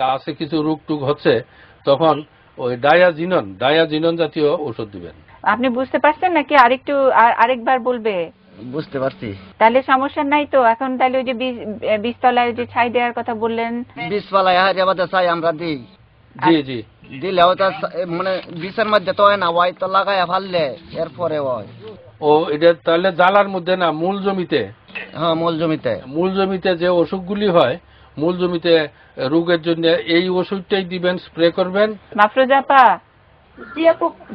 আছে কিছু রোগ টুক হচ্ছে, তখন ওই ডায়াজিনন জাতীয় ওষুধ দিবেন। আপনি বুঝতে পারছেন নাকি আরেকবার বলবে? বুঝতে পারছি। তাহলে সমস্যা নাই তো এখন? তাহলে ওই যে বীজতলায় যে ছাই দেওয়ার কথা বললেন, বীজতলায় হারিয়াবাদে ছাই আমরা দিই। জি জি, দিলেও তো মানে বীজের মধ্যে তো হয় না, ওই তো লাগাইয়া ফাললে এরপরে হয়। ও এটা তাহলে জালার মধ্যে না, মূল জমিতে। হ্যাঁ, মূল জমিতে যে অসুখগুলি হয়, মূল জমিতে রোগের জন্য এই ওষুধটাই দিবেন, স্প্রে করবেন। মাফরোজা আপা,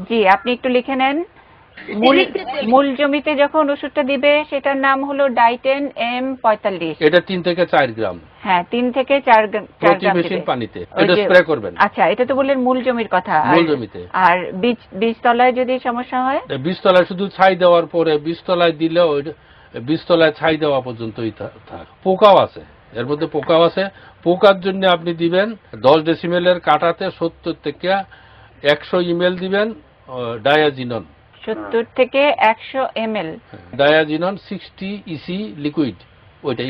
জি আপনি একটু লিখে নেন। মূল জমিতে যখন ওষুধটা দিবে সেটার নাম হলো ডাইটেন M45। এটা 3 থেকে 4 গ্রাম। হ্যাঁ, 3 থেকে 4 গ্রাম প্রতি মেশিন পানিতে এটা স্প্রে করবেন। আচ্ছা, এটা তো বললেন মূল জমির কথা। মূল জমিতে। আর বীজতলায় যদি সমস্যা হয়? বীজতলায় শুধু ছাই দেওয়ার পরে, বীজতলায় দিলেও বীজতলায় ছাই দেওয়া পর্যন্তই থাক। পোকাও আছে এর মধ্যে, পোকাও আছে। পোকার জন্য আপনি দিবেন 10 ডেসিমেলের কাটাতে 70 থেকে 100 ইমেল দিবেন ডায়াজিনন। 70 থেকে 100 ml ডায়াজিনন 60 ইসি লিকুইড, ওইটা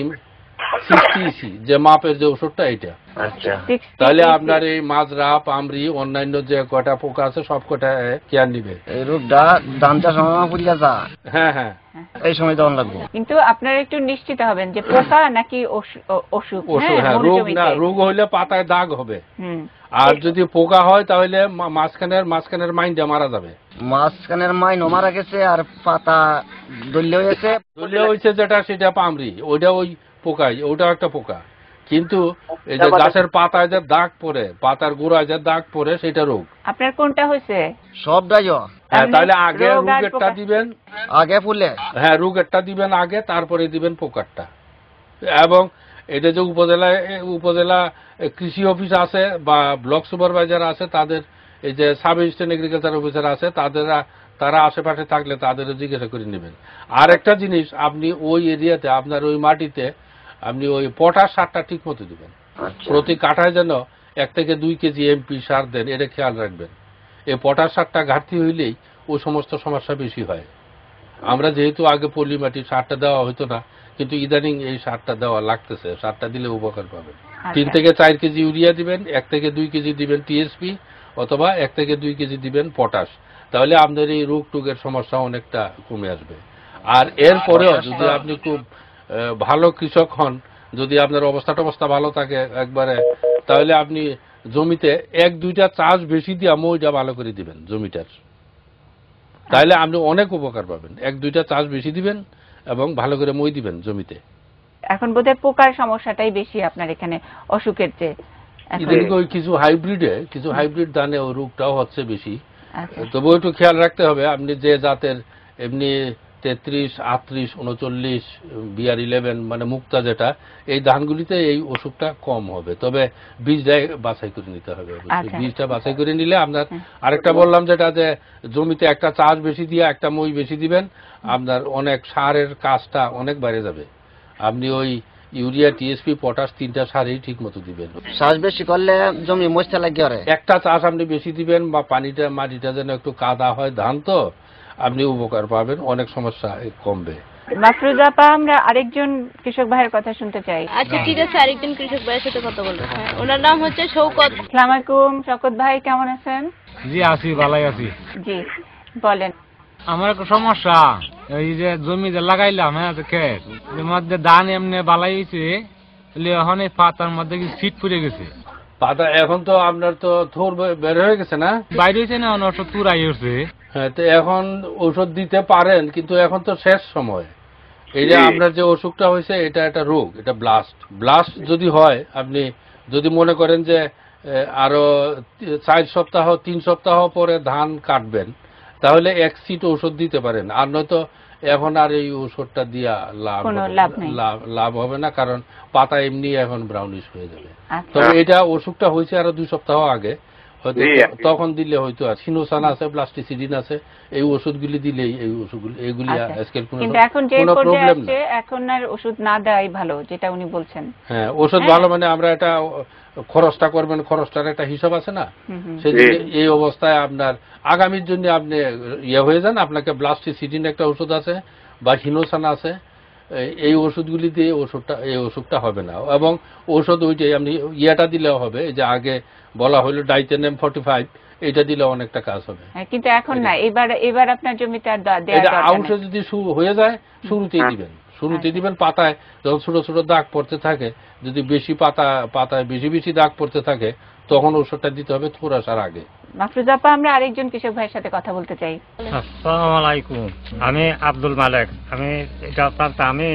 60 ইসি যে মাপের যে ওষুধটা এটা। আচ্ছা, তাহলে আপনার এই মাজরা, পামরি, অন্যান্য যে কটা পোকা আছে সব কটা কেয়ার নিবে। এই রোগটা দামটা সময় পড়িয়া যা। হ্যাঁ হ্যাঁ, এই সময় তখন লাগবে। কিন্তু আপনারা একটু নিশ্চিত হবেন যে পোকা নাকি অসুখ। হ্যাঁ, রোগ না, রোগ হইলে পাতায় দাগ হবে। হুম, আর যদি পোকা হয় তাহলে মাঝখানের মাইনটা মারা যাবে। মাঝখানের মাইনও মারা গেছে, আর পাতা দল্য হয়েছে যেটা সেটা পামরি, ওইটা ওই পোকাই, ওটাও একটা পোকা। কিন্তু এই যে গাছের পাতায় যে দাগ পড়ে, পাতার গোড়ায় যে দাগ পড়ে, সেটা রোগ। আপনার কোনটা হয়েছে? সবটাই। হ্যাঁ, তাহলে আগে রোগেরটা দিবেন, আগে ফুলে। হ্যাঁ, রোগেরটা দিবেন আগে, তারপরে দিবেন পোকারটা। এবং এটা যে উপজেলা কৃষি অফিস আছে বা ব্লক সুপারভাইজার আছে, তাদের এই যে সাব অ্যাসিস্ট্যান্ট এগ্রিকালচার অফিসার আছে, তারা আশেপাশে থাকলে তাদেরও জিজ্ঞাসা করে নেবেন। আর একটা জিনিস, আপনি ওই এরিয়াতে, আপনার ওই মাটিতে আপনি ওই পটাশ সারটা ঠিক মতো দিবেন। প্রতি কাঠায় যেন 1 থেকে 2 কেজি এমপি সার দেন, এটা খেয়াল রাখবেন। এই পটাশ সারটা ঘাটতি হইলেই ওই সমস্ত সমস্যা বেশি হয়। আমরা যেহেতু আগে পলি মাটির সারটা দেওয়া হতো না, কিন্তু ইদানিং এই সারটা দেওয়া লাগতেছে, সারটা দিলে উপকার পাবেন। 3 থেকে 4 কেজি ইউরিয়া দিবেন, 1 থেকে 2 কেজি দিবেন টিএসপি, অথবা 1 থেকে 2 কেজি দিবেন পটাশ। তাহলে আপনার এই রোগ টুগের সমস্যা অনেকটা কমে আসবে। আর এরপরেও যদি আপনি খুব ভালো কৃষক হন, যদি আপনার অবস্থা ভালো থাকে একবারে, তাহলে আপনি জমিতে 1-2টা চাষ বেশি দিয়ে মইটা ভালো করে দিবেন জমিটার। তাহলে আপনি অনেক উপকার পাবেন। 1-2টা চাষ বেশি দিবেন এবং ভালো করে মই দিবেন জমিতে। এখন বোধহয় পোকার সমস্যাটাই বেশি আপনার এখানে অসুখের চেয়ে। ওই কিছু হাইব্রিড ধানে ওই রোগটাও হচ্ছে বেশি। তবু একটু খেয়াল রাখতে হবে, আপনি যে জাতের এমনি 33, 38, 39, BR11 মানে মুক্তা যেটা, এই ধানগুলিতে এই অসুখটা কম হবে। তবে বীজটা বাছাই করে নিতে হবে। বীজটা বাছাই করে নিলে আপনার, আরেকটা বললাম যেটা, যে জমিতে একটা চাষ বেশি দিয়ে একটা মই বেশি দিবেন, আপনার অনেক সারের কাজটা অনেক বেড়ে যাবে। আপনি ওই ইউরিয়া, টিএসপি, পটাশ 3টা সারই ঠিক মতো দিবেন। চাষ বেশি করলে জমি মশা লাগে। একটা চাষ আপনি বেশি দিবেন, বা মাটিটা যেন একটু কাদা হয়, ধান তো আপনি উপকার পাবেন, অনেক সমস্যা কমবে। মাফরুজা আপা, আমরা আরেকজন কৃষক ভাইয়ের কথা শুনতে চাই। আচ্ছা ঠিক আছে, আরেকজন কৃষক ভাইয়ের সাথে কথা বলবো। ওনার নাম হচ্ছে শওকত। আসসালামু আলাইকুম শওকত ভাই, কেমন আছেন? জি আছি, ভালোই আছি। জি বলেন। আমার একটা সমস্যা, এই যে জমিতে লাগাইলাম, হ্যাঁ ক্ষেত মধ্যে ধান এমনি বালাই হয়েছে, এখন এই পাতার মধ্যে কি শীত পড়ে গেছে। পাতা এখন তো আপনার তো থোর বের হয়ে গেছে না, বাইরে হয়েছে না, ওষুধ তুরাই উঠছে। হ্যাঁ, তো এখন ঔষধ দিতে পারেন, কিন্তু এখন তো শেষ সময়। এই যে আপনার যে অসুখটা হয়েছে, এটা একটা রোগ, এটা ব্লাস্ট যদি হয়, আপনি যদি মনে করেন যে আরো 4 সপ্তাহ 3 সপ্তাহ পরে ধান কাটবেন, তাহলে 1 সিট ঔষধ দিতে পারেন। আর নয়তো এখন আর এই ঔষধটা দিয়া লাভ হবে না, কারণ পাতা এমনি এখন ব্রাউনিশ হয়ে যাবে। তবে এটা অসুখটা হয়েছে আরো 2 সপ্তাহ আগে, হয়তো তখন দিলে হয়তো সিনোসান আছে, প্লাস্টিসিডিন আছে, এই ওষুধগুলি দিলেই এই ওষুধগুলি এগুলি আজকাল কোনো প্রবলেম নেই। এখন আর ওষুধ না দেওয়াই ভালো, যেটা উনি বলছেন। হ্যাঁ, ওষুধ ভালো, মানে আমরা এটা খরচটা করবেন, খরচটার একটা হিসাব আছে না, সেদিকে এই অবস্থায় আপনার আগামীর জন্য আপনি হয়ে যান। আপনাকে প্লাস্টিসিডিন একটা ওষুধ আছে, বা হিনোসান আছে, এই ওষুধগুলি দিয়ে এই ওষুধটা হবে না। এবং ঔষধ ওইটাই আপনি ইয়েটা দিলেও হবে, এই যে আগে বলা হলো ডাইটেনিয়াম 45, এটা দিলে অনেকটা কাজ হবে। কিন্তু এখন না, এবার আপনার জমিতে আর দেওয়ার এটা দরকার আউশ নেই। যদি শুরু হয়ে যায় শুরুতেই দিবেন, শুরুতেই দিবেন। পাতায় যখন ছোট ছোট দাগ পড়তে থাকে, যদি বেশি পাতায় বেশি বেশি দাগ পড়তে থাকে, তখন ওষুধটা দিতে হবে থোড়াসার আগে। মাফরুজা আপা, আমরা আরেকজন কৃষক ভাইয়ের সাথে কথা বলতে চাই। আসসালামু আলাইকুম, আমি আব্দুল মালেক। আমি আমি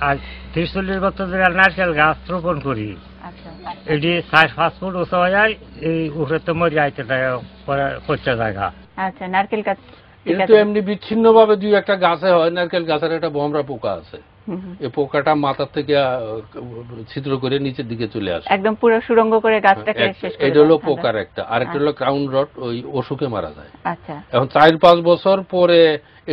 আজ 30-40 বছর ধরে নারকেল গাছ রোপণ করি। আচ্ছা, এটি 4-5 ফুট উঁচু হয়ে যায়, এই উপরে তো মরি আইতে করতে জায়গা। আচ্ছা, নারকেল গাছ এটা তো এমনি বিচ্ছিন্ন ভাবে দুই একটা গাছে হয়। নারকেল গাছের একটা ভমরা পোকা আছে, এই পোকাটা মাথার থেকে ছিদ্র করে নিচের দিকে চলে আসে, একদম পুরো সুরঙ্গ করে গাছটাকে শেষ করে। এটা হলো পোকার একটা। আরেকটা হলো ক্রাউন রট, ওই অসুখে মারা যায়। আচ্ছা, এখন 4-5 বছর পরে,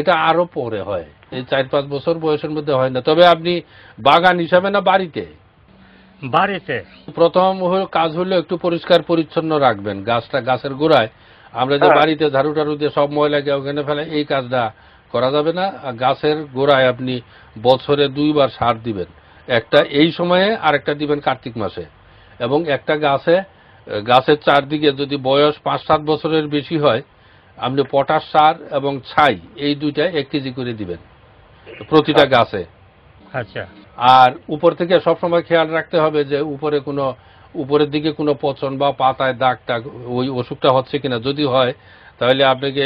এটা আরো পরে হয়, এই 4-5 বছর বয়সের মধ্যে হয় না। তবে আপনি বাগান হিসাবে না বাড়িতে, বাড়িতে প্রথম কাজ হলো একটু পরিষ্কার পরিচ্ছন্ন রাখবেন গাছের গোড়ায়। আমরা যে বাড়িতে ঝাড়ু টাড়ু দিয়ে সব ময়লাকে ওখানে ফেলে, এই কাজটা করা যাবে না। গাছের গোড়ায় আপনি বছরে 2 বার সার দিবেন, একটা এই সময়ে আর একটা দিবেন কার্তিক মাসে। এবং একটা গাছের চারদিকে যদি বয়স 5-7 বছরের বেশি হয়, আপনি পটাশ সার এবং ছাই এই দুইটা 1 কেজি করে দিবেন প্রতিটা গাছে। আচ্ছা, আর উপর থেকে সবসময় খেয়াল রাখতে হবে যে উপরের দিকে কোনো পচন বা পাতায় দাগ টাগ ওই অসুখটা হচ্ছে কিনা। যদি হয় তাহলে আপনাকে